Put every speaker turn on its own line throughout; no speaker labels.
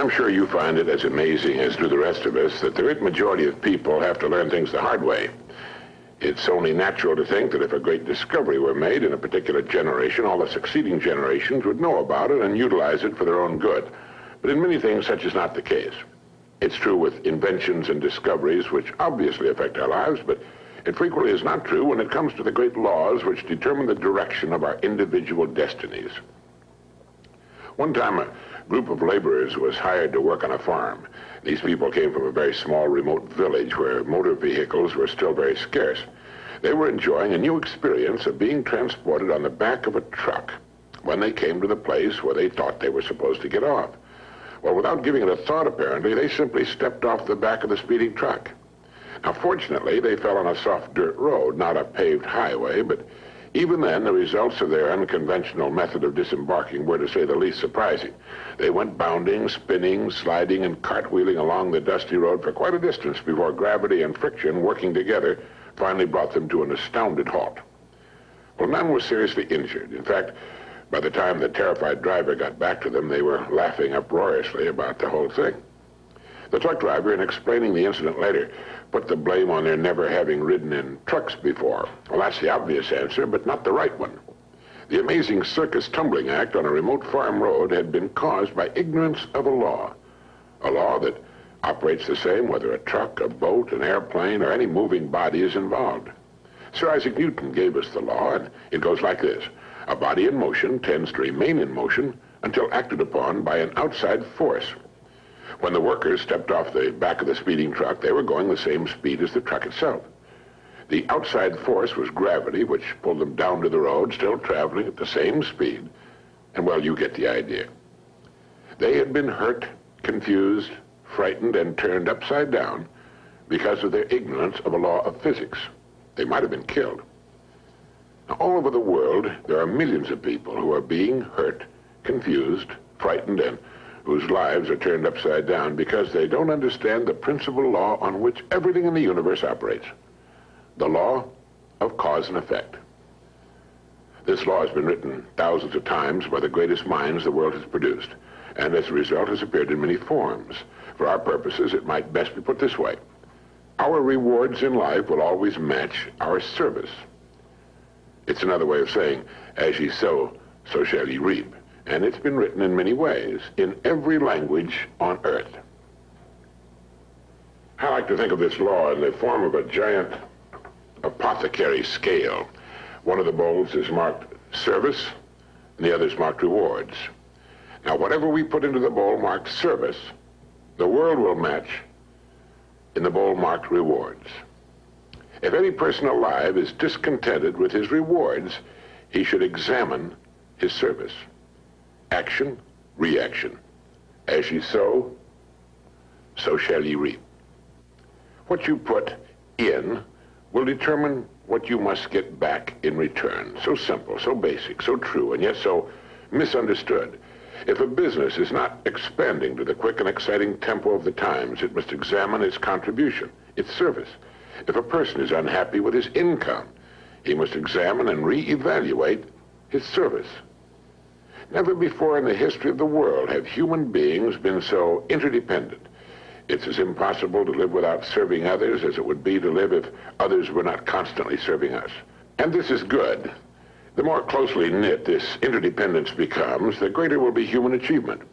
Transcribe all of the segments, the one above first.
I'm sure you find it as amazing as do the rest of us that the great majority of people have to learn things the hard way. It's only natural to think that if a great discovery were made in a particular generation, all the succeeding generations would know about it and utilize it for their own good. But in many things, such is not the case. It's true with inventions and discoveries which obviously affect our lives, but it frequently is not true when it comes to the great laws which determine the direction of our individual destinies. One time, a group of laborers was hired to work on a farm. These people came from a very small, remote village where motor vehicles were still very scarce. They were enjoying a new experience of being transported on the back of a truck when they came to the place where they thought they were supposed to get off. Well, without giving it a thought, apparently, they simply stepped off the back of the speeding truck. Now, fortunately, they fell on a soft dirt road, not a paved highway, but even then, the results of their unconventional method of disembarking were, to say the least, surprising. They went bounding, spinning, sliding, and cartwheeling along the dusty road for quite a distance before gravity and friction, working together, finally brought them to an astounded halt. Well, none was seriously injured. In fact, by the time the terrified driver got back to them, they were laughing uproariously about the whole thing. The truck driver, in explaining the incident later, put the blame on their never having ridden in trucks before. Well, that's the obvious answer, but not the right one. The amazing circus tumbling act on a remote farm road had been caused by ignorance of a law that operates the same whether a truck, a boat, an airplane, or any moving body is involved. Sir Isaac Newton gave us the law, and it goes like this. A body in motion tends to remain in motion until acted upon by an outside force. When the workers stepped off the back of the speeding truck, they were going the same speed as the truck itself. The outside force was gravity, which pulled them down to the road, still traveling at the same speed. And, well, you get the idea. They had been hurt, confused, frightened, and turned upside down because of their ignorance of a law of physics. They might have been killed. Now, all over the world, there are millions of people who are being hurt, confused, frightened, and whose lives are turned upside down because they don't understand the principal law on which everything in the universe operates. The law of cause and effect. This law has been written thousands of times by the greatest minds the world has produced, and as a result has appeared in many forms. For our purposes, it might best be put this way. Our rewards in life will always match our service. It's another way of saying, as ye sow, so shall ye reap. And it's been written in many ways, in every language on earth. I like to think of this law in the form of a giant apothecary scale. One of the bowls is marked service, and the other is marked rewards. Now, whatever we put into the bowl marked service, the world will match in the bowl marked rewards. If any person alive is discontented with his rewards, he should examine his service. Action, reaction. As ye sow, so shall ye reap. What you put in will determine what you must get back in return. So simple, so basic, so true, and yet so misunderstood. If a business is not expanding to the quick and exciting tempo of the times, it must examine its contribution, its service. If a person is unhappy with his income, he must examine and reevaluate his service. Never before in the history of the world have human beings been so interdependent. It's as impossible to live without serving others as it would be to live if others were not constantly serving us. And this is good. The more closely knit this interdependence becomes, the greater will be human achievement.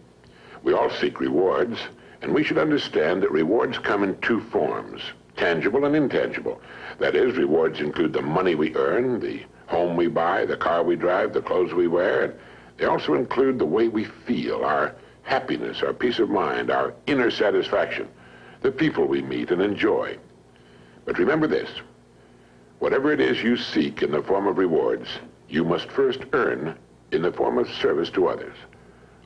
We all seek rewards, and we should understand that rewards come in two forms, tangible and intangible. That is, rewards include the money we earn, the home we buy, the car we drive, the clothes we wear, and they also include the way we feel, our happiness, our peace of mind, our inner satisfaction, the people we meet and enjoy. But remember this, whatever it is you seek in the form of rewards, you must first earn in the form of service to others.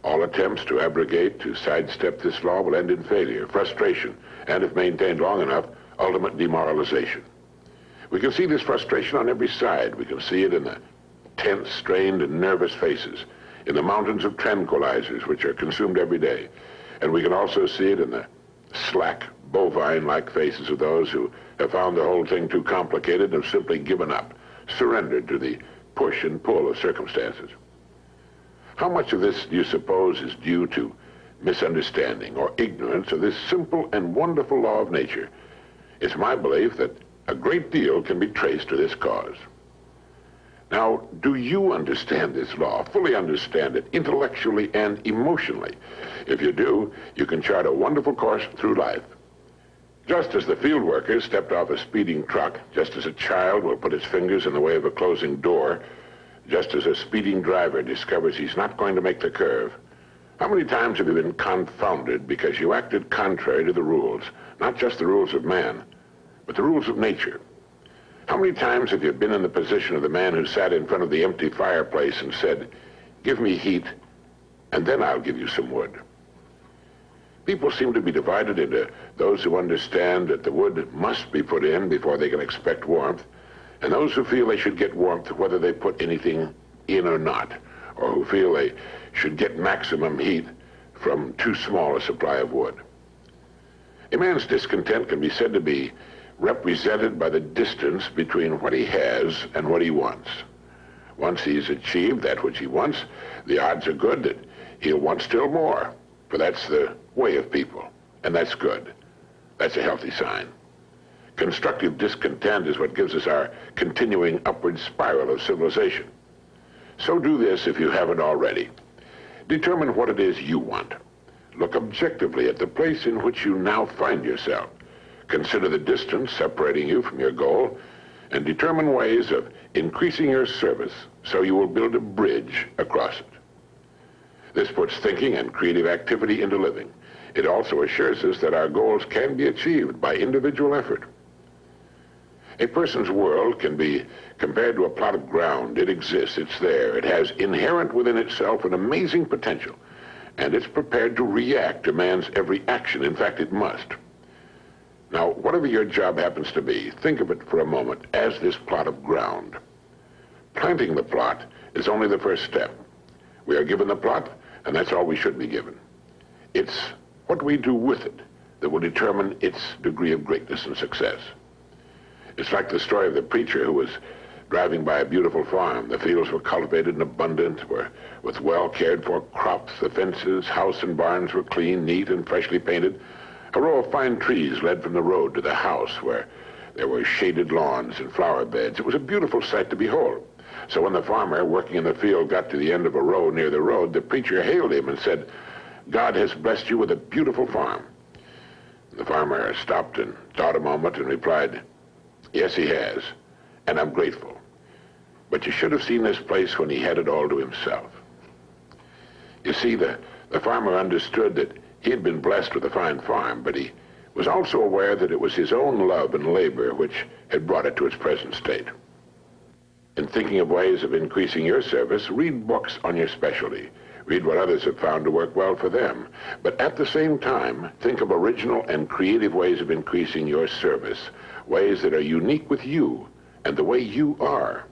All attempts to abrogate, to sidestep this law will end in failure, frustration, and if maintained long enough, ultimate demoralization. We can see this frustration on every side. We can see it in the tense, strained, and nervous faces, in the mountains of tranquilizers which are consumed every day. And we can also see it in the slack, bovine-like faces of those who have found the whole thing too complicated and have simply given up, surrendered to the push and pull of circumstances. How much of this do you suppose is due to misunderstanding, or ignorance of this simple and wonderful law of nature, it's my belief that a great deal can be traced to this cause. Now, do you understand this law, fully understand it, intellectually and emotionally? If you do, you can chart a wonderful course through life. Just as the field worker stepped off a speeding truck, just as a child will put his fingers in the way of a closing door, just as a speeding driver discovers he's not going to make the curve, how many times have you been confounded because you acted contrary to the rules, not just the rules of man, but the rules of nature? How many times have you been in the position of the man who sat in front of the empty fireplace and said, "Give me heat, and then I'll give you some wood"? People seem to be divided into those who understand that the wood must be put in before they can expect warmth, and those who feel they should get warmth whether they put anything in or not, or who feel they should get maximum heat from too small a supply of wood. A man's discontent can be said to be represented by the distance between what he has and what he wants. Once he's achieved that which he wants, the odds are good that he'll want still more, for that's the way of people, and that's good. That's a healthy sign. Constructive discontent is what gives us our continuing upward spiral of civilization. So do this if you haven't already. Determine what it is you want. Look objectively at the place in which you now find yourself. Consider the distance separating you from your goal, and determine ways of increasing your service so you will build a bridge across it. This puts thinking and creative activity into living. It also assures us that our goals can be achieved by individual effort. A person's world can be compared to a plot of ground. It exists, it's there. It has inherent within itself an amazing potential, and it's prepared to react to man's every action. In fact, it must. Now, whatever your job happens to be, think of it for a moment as this plot of ground. Planting the plot is only the first step. We are given the plot, and that's all we should be given. It's what we do with it that will determine its degree of greatness and success. It's like the story of the preacher who was driving by a beautiful farm. The fields were cultivated and abundant, with well cared for crops. The fences, house, and barns were clean, neat, and freshly painted. A row of fine trees led from the road to the house, where there were shaded lawns and flower beds. It was a beautiful sight to behold. So when the farmer working in the field got to the end of a row near the road, the preacher hailed him and said, "God has blessed you with a beautiful farm." The farmer stopped and thought a moment and replied, "Yes, he has, and I'm grateful. But you should have seen this place when he had it all to himself." You see, the farmer understood that he had been blessed with a fine farm, but he was also aware that it was his own love and labor which had brought it to its present state. In thinking of ways of increasing your service, read books on your specialty. Read what others have found to work well for them. But at the same time, think of original and creative ways of increasing your service, ways that are unique with you and the way you are.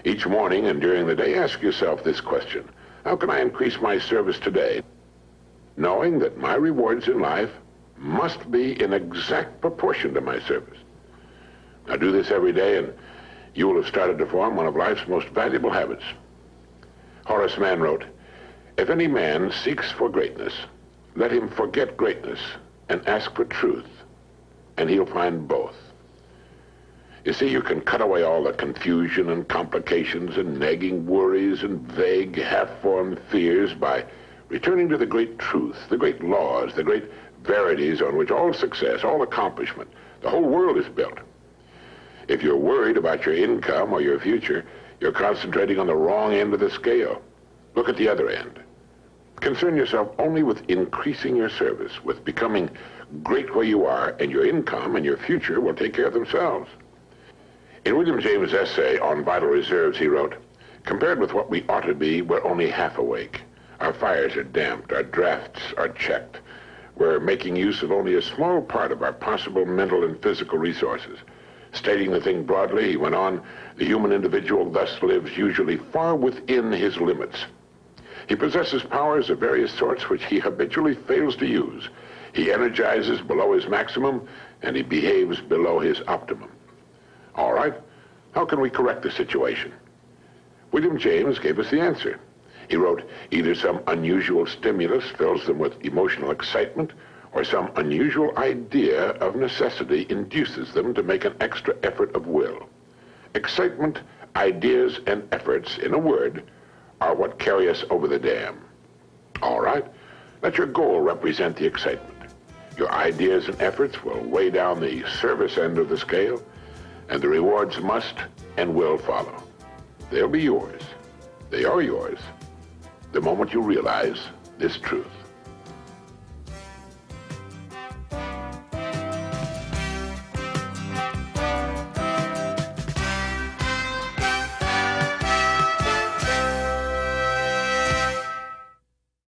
Each morning and during the day, ask yourself this question: how can I increase my service today? Knowing that my rewards in life must be in exact proportion to my service. Now do this every day, and you will have started to form one of life's most valuable habits. Horace Mann wrote, "If any man seeks for greatness, let him forget greatness and ask for truth, and he'll find both." You see, you can cut away all the confusion and complications and nagging worries and vague, half-formed fears by returning to the great truth, the great laws, the great verities on which all success, all accomplishment, the whole world is built. If you're worried about your income or your future, you're concentrating on the wrong end of the scale. Look at the other end. Concern yourself only with increasing your service, with becoming great where you are, and your income and your future will take care of themselves. In William James' essay on vital reserves, he wrote, "Compared with what we ought to be, we're only half awake. Our fires are damped, our drafts are checked. We're making use of only a small part of our possible mental and physical resources." Stating the thing broadly, he went on, "The human individual thus lives usually far within his limits. He possesses powers of various sorts which he habitually fails to use. He energizes below his maximum, and he behaves below his optimum." All right, how can we correct the situation? William James gave us the answer. He wrote, either some unusual stimulus fills them with emotional excitement, or some unusual idea of necessity induces them to make an extra effort of will. Excitement, ideas, and efforts, in a word, are what carry us over the dam. All right, let your goal represent the excitement. Your ideas and efforts will weigh down the service end of the scale, and the rewards must and will follow. They'll be yours. They are yours the moment you realize this truth.